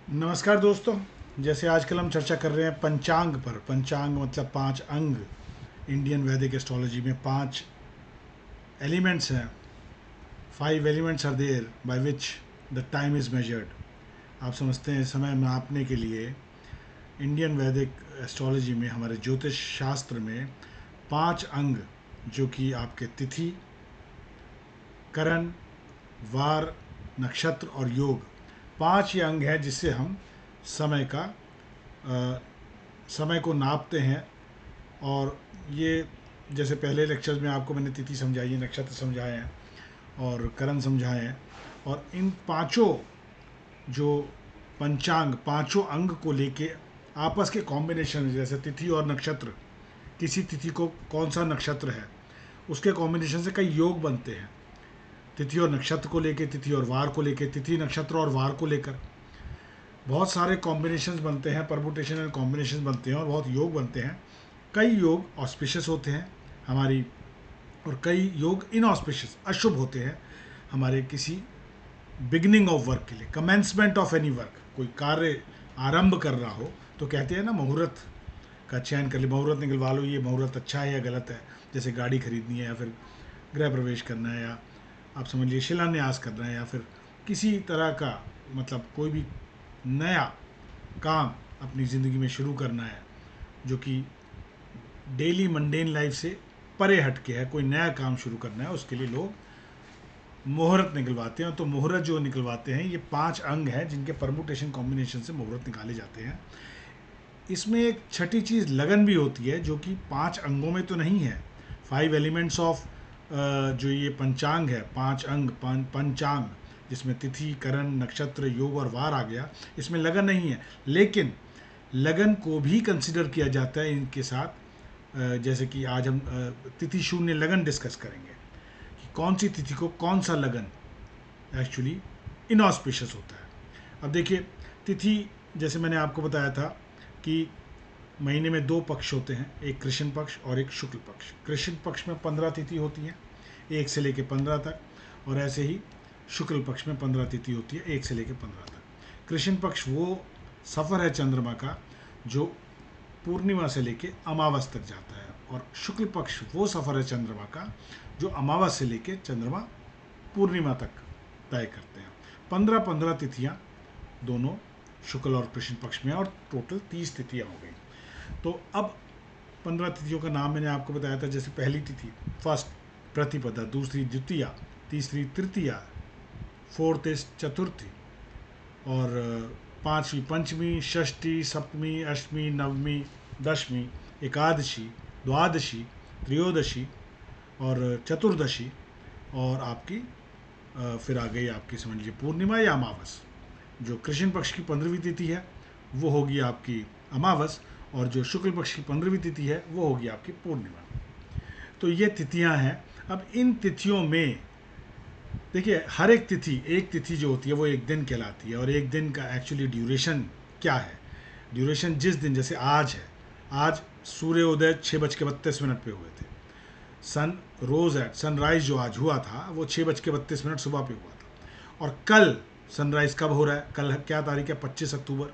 नमस्कार दोस्तों। जैसे आजकल हम चर्चा कर रहे हैं पंचांग पर। पंचांग मतलब पांच अंग। इंडियन वैदिक एस्ट्रोलॉजी में पांच एलिमेंट्स हैं। Five elements are there by which the time is measured. आप समझते हैं समय नापने के लिए इंडियन वैदिक एस्ट्रोलॉजी में, हमारे ज्योतिष शास्त्र में पांच अंग, जो कि आपके तिथि, करण, वार, नक्षत्र और योग, पांच ये अंग हैं जिससे हम समय का समय को नापते हैं। और ये, जैसे पहले लेक्चर्स में आपको मैंने तिथि समझाई है, नक्षत्र समझाए हैं और करण समझाए हैं। और इन पांचों जो पंचांग, पांचों अंग को लेके आपस के कॉम्बिनेशन, जैसे तिथि और नक्षत्र, किसी तिथि को कौन सा नक्षत्र है उसके कॉम्बिनेशन से कई योग बनते हैं। तिथि और नक्षत्र को लेके, तिथि और वार को लेके, तिथि नक्षत्र और वार को लेकर बहुत सारे कॉम्बिनेशंस बनते हैं, परमुटेशन एंड कॉम्बिनेशन बनते हैं और बहुत योग बनते हैं। कई योग ऑस्पिशियस होते हैं हमारी, और कई योग इनऑस्पिशियस, अशुभ होते हैं हमारे किसी बिगिनिंग ऑफ वर्क के लिए, कमेंसमेंट ऑफ एनी वर्क। कोई कार्य आरंभ कर रहा हो तो कहते हैं ना, मुहूर्त का चयन कर ले, मुहूर्त निकलवा लो, ये मुहूर्त अच्छा है या गलत है। जैसे गाड़ी खरीदनी है या फिर गृह प्रवेश करना है, या आप समझ लीजिए शिलान्यास करना है, या फिर किसी तरह का, मतलब कोई भी नया काम अपनी ज़िंदगी में शुरू करना है जो कि डेली मंडेन लाइफ से परे हट के है, कोई नया काम शुरू करना है, उसके लिए लोग मुहूर्त निकलवाते हैं। तो मुहूर्त जो निकलवाते हैं, ये पांच अंग हैं जिनके परमुटेशन कॉम्बिनेशन से मुहूर्त निकाले जाते हैं। इसमें एक छठी चीज़ लगन भी होती है, जो कि पांच अंगों में तो नहीं है। फाइव एलिमेंट्स ऑफ जो ये पंचांग है, पांच अंग, पंचांग, जिसमें तिथि, करण, नक्षत्र, योग और वार आ गया, इसमें लगन नहीं है। लेकिन लगन को भी कंसिडर किया जाता है इनके साथ। जैसे कि आज हम तिथि शून्य लगन डिस्कस करेंगे कि कौन सी तिथि को कौन सा लगन एक्चुअली इनऑस्पिशियस होता है। अब देखिए, तिथि, जैसे मैंने आपको बताया था कि महीने में दो पक्ष होते हैं, एक कृष्ण पक्ष और एक शुक्ल पक्ष। कृष्ण पक्ष में 15 तिथि होती हैं, 1 से लेकर 15 तक, और ऐसे ही शुक्ल पक्ष में 15 तिथि होती है, 1 से लेकर 15 तक। कृष्ण पक्ष वो सफ़र है चंद्रमा का जो पूर्णिमा से लेकर अमावस तक जाता है, और शुक्ल पक्ष वो सफ़र है चंद्रमा का जो अमावस से लेकर चंद्रमा पूर्णिमा तक तय करते हैं। 15-15 तिथियाँ दोनों शुक्ल और कृष्ण पक्ष में, और टोटल 30 तिथियाँ हो गई। तो अब 15 तिथियों का नाम मैंने आपको बताया था। जैसे पहली तिथि फर्स्ट, प्रतिपदा, दूसरी द्वितीया, तीसरी तृतीया, फोर्थ इज चतुर्थी, और पांचवी पंचमी, षष्ठी, सप्तमी, अष्टमी, नवमी, दशमी, एकादशी, द्वादशी, त्रयोदशी और चतुर्दशी, और आपकी फिर आ गई आपकी, समझ लीजिए, पूर्णिमा या अमावस। जो कृष्ण पक्ष की 15वीं तिथि है वो होगी आपकी अमावस, और जो शुक्ल पक्ष की 15वीं तिथि है वो होगी आपकी पूर्णिमा। तो ये तिथियां हैं। अब इन तिथियों में देखिए, हर एक तिथि, एक तिथि जो होती है वो एक दिन कहलाती है, और एक दिन का एक्चुअली ड्यूरेशन क्या है? ड्यूरेशन जिस दिन, जैसे आज है, आज सूर्योदय 6:32 पे हुए थे। सनराइज जो आज हुआ था वो 6:32 सुबह पे हुआ था। और कल सनराइज कब हो रहा है? कल क्या तारीख है? 25 अक्टूबर।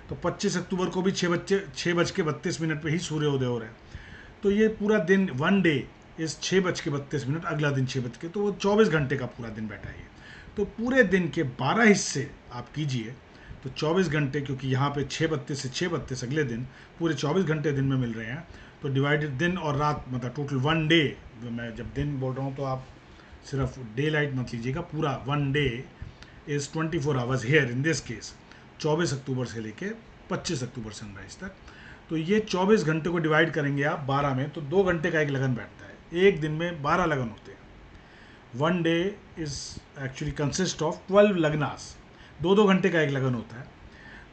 तो 25 अक्टूबर को भी 6:32 पे ही सूर्योदय हो रहा है। तो ये पूरा दिन, वन डे इस 6:32, अगला दिन 6 तो वो 24 घंटे का पूरा दिन बैठा है। तो पूरे दिन के 12 हिस्से आप कीजिए तो 24 घंटे, क्योंकि यहाँ पे 6:32 से 6:32 अगले दिन पूरे 24 घंटे दिन में मिल रहे हैं। तो डिवाइडेड दिन और रात, मतलब टोटल वन डे। मैं जब दिन बोल रहा हूँ तो आप सिर्फ डे लाइट मत लीजिएगा, पूरा one day is 24 hours here in this case, 24 अक्टूबर से लेके 25 अक्टूबर सनराइज तक। तो ये 24 घंटे को डिवाइड करेंगे आप 12 में, तो 2 घंटे का एक लगन बैठता है। एक दिन में 12 लगन होते हैं। One day is actually consist of 12 लगनास। 2-2 घंटे का एक लगन होता है।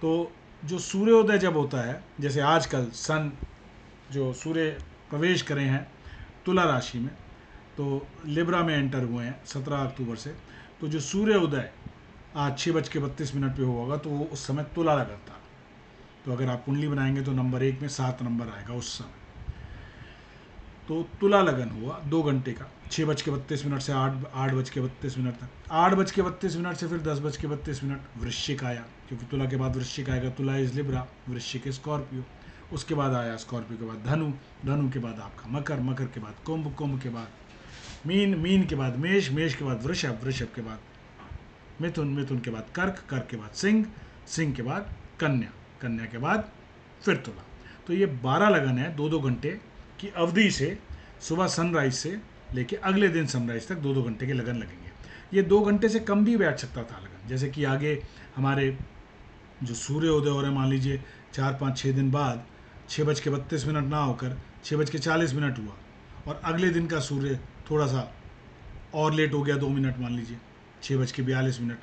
तो जो सूर्योदय जब होता है, जैसे आजकल सन, जो सूर्य प्रवेश करे हैं तुला राशि में, तो लिब्रा में एंटर हुए हैं 17 अक्टूबर से। तो जो सूर्योदय आज 6:32 पे हुआ होगा तो वो उस समय तुला लगन था। तो अगर आप कुंडली बनाएंगे तो नंबर 1 में 7 नंबर आएगा उस समय। तो तुला लगन हुआ 2 घंटे का, 6:32 से 8:32 तक। 8:32 से फिर 10:32 वृश्चिक आया, क्योंकि तुला के बाद वृश्चिक आएगा। तुला इज लिब्रा, वृश्चिक स्कॉर्पियो। उसके बाद आया स्कॉर्पियो के बाद धनु, धनु के बाद आपका मकर, मकर के बाद कुंभ, कुंभ के बाद मीन, मीन के बाद मेष, मेष के बाद वृषभ, वृषभ के बाद मिथुन, मिथुन के बाद कर्क, कर्क के बाद सिंह, सिंह के बाद कन्या, कन्या के बाद फिर तुला। तो ये 12 लगन है 2-2 घंटे की अवधि से, सुबह सनराइज से लेके अगले दिन सनराइज तक 2-2 घंटे के लगन लगेंगे। ये 2 घंटे से कम भी बैठ सकता था लगन, जैसे कि आगे हमारे जो सूर्योदय हो रहे मान लीजिए 4-5-6 दिन बाद 6:32 ना होकर 6:40 हुआ, और अगले दिन का सूर्य थोड़ा सा और लेट हो गया 2 मिनट मान लीजिए 6:42।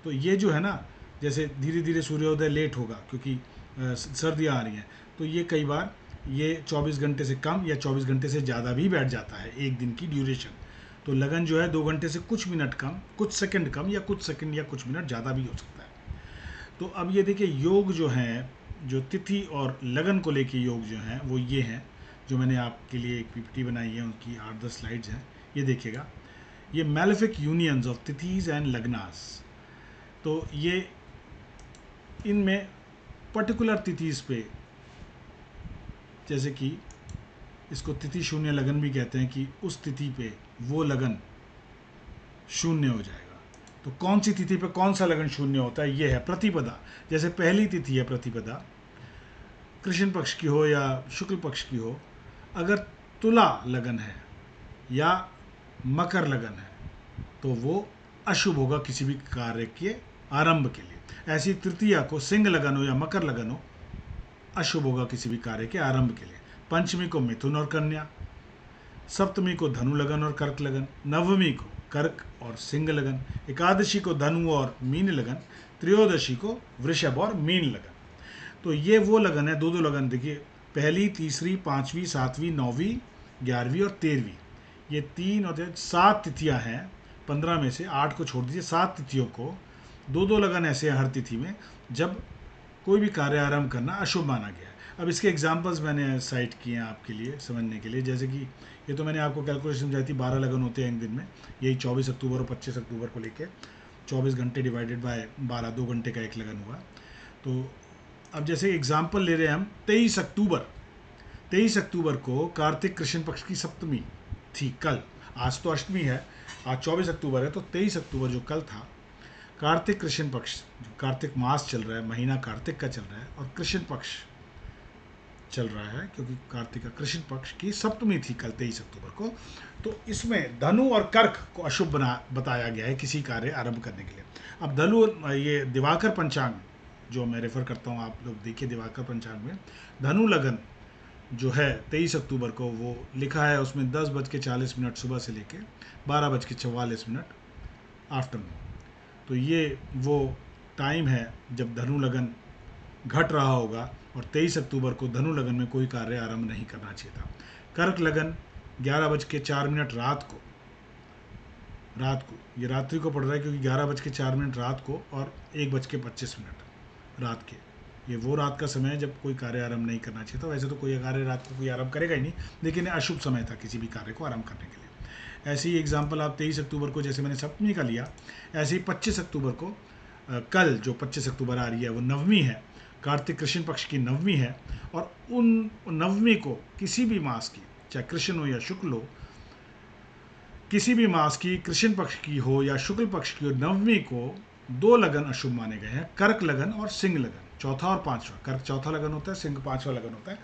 तो ये जो है ना, जैसे धीरे धीरे सूर्योदय लेट होगा क्योंकि सर्दियाँ आ रही हैं, तो ये कई बार ये 24 घंटे से कम या 24 घंटे से ज़्यादा भी बैठ जाता है एक दिन की ड्यूरेशन। तो लगन जो है 2 घंटे से कुछ मिनट कम, कुछ सेकंड कम, या कुछ सेकंड या कुछ मिनट ज़्यादा भी हो सकता है। तो अब ये देखिए योग जो है, जो तिथि और लगन को लेके योग जो हैं वो ये हैं, जो मैंने आपके लिए एक पीपीटी बनाई है, उनकी 8-10 स्लाइड्स हैं, ये देखिएगा। ये मैलेफिक यूनियंस ऑफ तिथीज एंड लग्नास। तो ये इनमें पर्टिकुलर तिथीज पे, जैसे कि इसको तिथि शून्य लगन भी कहते हैं, कि उस तिथि पे वो लगन शून्य हो जाएगा। तो कौन सी तिथि पे कौन सा लगन शून्य होता है, ये है प्रतिपदा। जैसे पहली तिथि है प्रतिपदा, कृष्ण पक्ष की हो या शुक्ल पक्ष की हो, अगर तुला लगन है या मकर लगन है तो वो अशुभ होगा किसी भी कार्य के आरंभ के लिए। ऐसी तृतीया को सिंह लगन हो या मकर लगन हो, अशुभ होगा किसी भी कार्य के आरंभ के लिए। पंचमी को मिथुन और कन्या, सप्तमी को धनु लगन और कर्क लगन, नवमी को कर्क और सिंह लगन, एकादशी को धनु और मीन लगन, त्रयोदशी को वृषभ और मीन लगन। तो ये वो लगन है, 2-2 लगन। देखिए पहली, तीसरी, 5वीं, 7वीं, 9वीं, 11वीं और 13वीं, ये 3 और 7 तिथियां हैं। 15 में से 8 को छोड़ दीजिए, 7 तिथियों को 2-2 लगन ऐसे हैं हर तिथि में, जब कोई भी कार्य आरंभ करना अशुभ माना गया है। अब इसके एग्जाम्पल्स मैंने साइट किए हैं आपके लिए समझने के लिए। जैसे कि ये तो मैंने आपको कैलकुलेशन समझाई थी, 12 लगन होते हैं एक दिन में, यही 24 अक्टूबर और 25 अक्टूबर को लेके 24 घंटे डिवाइडेड बाय 12, 2 घंटे का एक लगन हुआ। तो अब जैसे एग्जाम्पल ले रहे हैं हम 23 अक्टूबर, 23 अक्टूबर को कार्तिक कृष्ण पक्ष की सप्तमी थी कल। आज तो अष्टमी है, आज 24 अक्टूबर है, तो 23 अक्टूबर जो कल था, कार्तिक कृष्ण पक्ष, जो कार्तिक मास चल रहा है, महीना कार्तिक का चल रहा है, और कृष्ण पक्ष चल रहा है क्योंकि कार्तिक का कृष्ण पक्ष की सप्तमी थी कल 23 अक्टूबर को। तो इसमें धनु और कर्क को अशुभ बताया गया है किसी कार्य आरंभ करने के लिए। अब धनु, ये दिवाकर पंचांग जो मैं रेफर करता हूँ, आप लोग देखिए दिवाकर पंचांग में धनु लगन जो है 23 अक्टूबर को वो लिखा है, उसमें 10:40 सुबह से लेके 12:44 आफ्टरनून। तो ये वो टाइम है जब धनु लगन घट रहा होगा, और 23 अक्टूबर को धनु लगन में कोई कार्य आरंभ नहीं करना चाहिए था। कर्क लगन 11:04 रात को, ये रात्रि को पड़ रहा है क्योंकि 11:04 रात को और 1:25 रात के, ये वो रात का समय है जब कोई कार्य आरंभ नहीं करना चाहिए था। वैसे तो कोई कार्य रात को कोई आरंभ करेगा ही नहीं, लेकिन अशुभ समय था किसी भी कार्य को आरंभ करने के लिए। ऐसे ही एग्जाम्पल आप 23 अक्टूबर को, जैसे मैंने सप्तमी का लिया, ऐसे ही 25 अक्टूबर को, कल जो 25 अक्टूबर आ रही है वो नवमी है, कार्तिक कृष्ण पक्ष की नवमी है, और उन नवमी को किसी भी मास की, चाहे कृष्ण हो या शुक्ल हो, किसी भी मास की, कृष्ण पक्ष की हो या शुक्ल पक्ष की हो, नवमी को 2 लगन अशुभ माने गए हैं, कर्क लगन और सिंह लगन, चौथा और पांचवा। कर्क चौथा लगन होता है, सिंह पांचवा लगन होता है,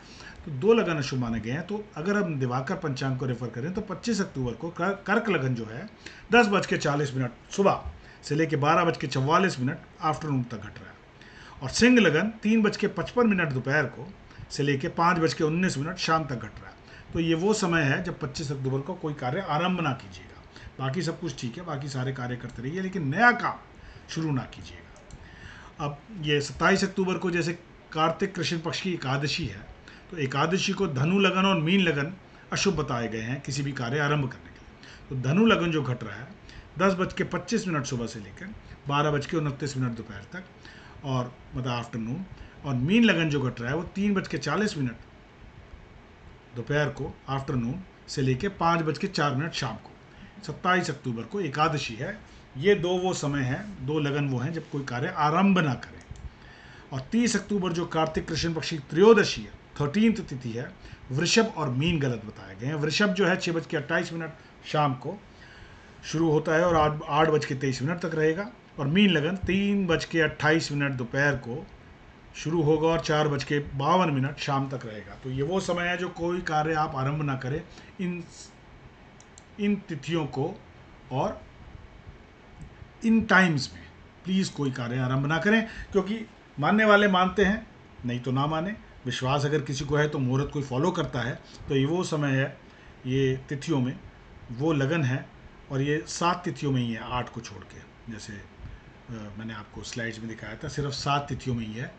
तो 2 लगन अशुभ माने गए हैं। तो अगर हम दिवाकर पंचांग को रेफर करें तो 25 अक्टूबर को कर्क लगन जो है 10:40 सुबह से लेकर 12:44 आफ्टरनून तक घट रहा है, और सिंह लगन 3:55 दोपहर को से लेकर 5:19 शाम तक घट रहा है। तो ये वो समय है जब 25 अक्टूबर को कोई कार्य आरंभ ना कीजिएगा। बाकी सब कुछ ठीक है, बाकी सारे कार्य करते रहिए, लेकिन नया काम शुरू ना कीजिएगा। अब ये 27 अक्टूबर को जैसे कार्तिक कृष्ण पक्ष की एकादशी है, तो एकादशी को धनु लगन और मीन लगन अशुभ बताए गए हैं किसी भी कार्य आरंभ करने के लिए। तो धनु लगन जो घट रहा है 10:25 सुबह से लेकर 12:29 दोपहर तक, और मतलब आफ्टरनून, और मीन लगन जो घट रहा है वो 3:40 दोपहर को, आफ्टरनून, से लेके 5:04 शाम को। 27 अक्टूबर को एकादशी है। ये दो वो समय हैं, दो लगन वो हैं जब कोई कार्य आरंभ ना करें। और 30 अक्टूबर जो कार्तिक कृष्ण पक्षी त्रयोदशी है, 13th तिथि है, वृषभ और मीन गलत बताए गए हैं। वृषभ जो है 6:28 शाम को शुरू होता है और 8:23 तक रहेगा। और मीन लगन 3:28 दोपहर को शुरू होगा और 4:52 शाम तक रहेगा। तो ये वो समय है जो कोई कार्य आप आरंभ ना करें इन तिथियों को, और इन टाइम्स में प्लीज़ कोई कार्य आरंभ ना करें, क्योंकि मानने वाले मानते हैं, नहीं तो ना माने। विश्वास अगर किसी को है तो मुहूर्त कोई फॉलो करता है। तो ये वो समय है, ये तिथियों में वो लगन है, और ये 7 तिथियों में ही है, 8 को छोड़ के। जैसे मैंने आपको स्लाइड्स में दिखाया था, सिर्फ 7 तिथियों में ही है,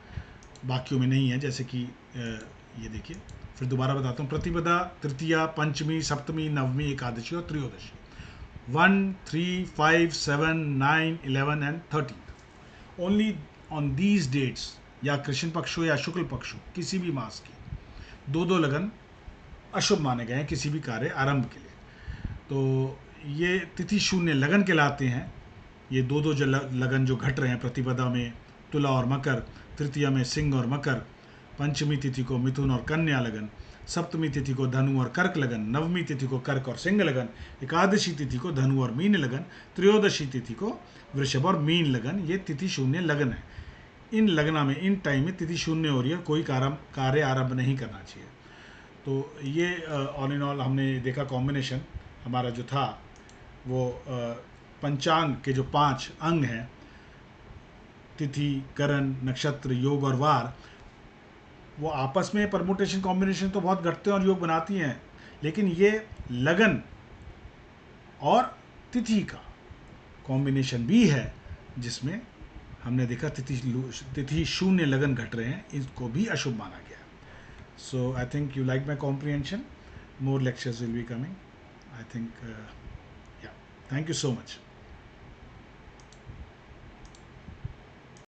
बाकियों में नहीं है। जैसे कि ये देखिए, फिर दोबारा बताता हूँ। प्रतिपदा, तृतीया, पंचमी, सप्तमी, नवमी, एकादशी और त्रयोदशी। 1, 3, 5, 7, 9, 11 and 13। Only on these dates, या कृष्ण पक्ष हो या शुक्ल पक्ष हो, किसी भी मास की दो लगन अशुभ माने गए हैं किसी भी कार्य आरंभ के लिए। तो ये तिथि शून्य लगन कहलाते हैं। ये दो जो लगन जो घट रहे हैं, प्रतिपदा में तुला और मकर, तृतीया में सिंह और मकर, पंचमी तिथि को मिथुन और कन्या लगन, सप्तमी तिथि को धनु और कर्क लगन, नवमी तिथि को कर्क और सिंह लगन, एकादशी तिथि को धनु और मीन लगन, त्रयोदशी तिथि को वृषभ और मीन लगन। ये तिथि शून्य लगन है। इन लगना में, इन टाइम में तिथि शून्य हो रही है, कोई कार्य आरंभ नहीं करना चाहिए। तो ये ऑल इन ऑल हमने देखा कॉम्बिनेशन हमारा जो था वो पंचांग के जो 5 अंग हैं, तिथि, करण, नक्षत्र, योग और वार, वो आपस में परमुटेशन कॉम्बिनेशन तो बहुत घटते हैं और योग बनाती हैं, लेकिन ये लगन और तिथि का कॉम्बिनेशन भी है, जिसमें हमने देखा तिथि शून्य लगन घट रहे हैं, इसको भी अशुभ माना गया। So I think you like my comprehension. More lectures will be coming, I think. Yeah, thank you so much.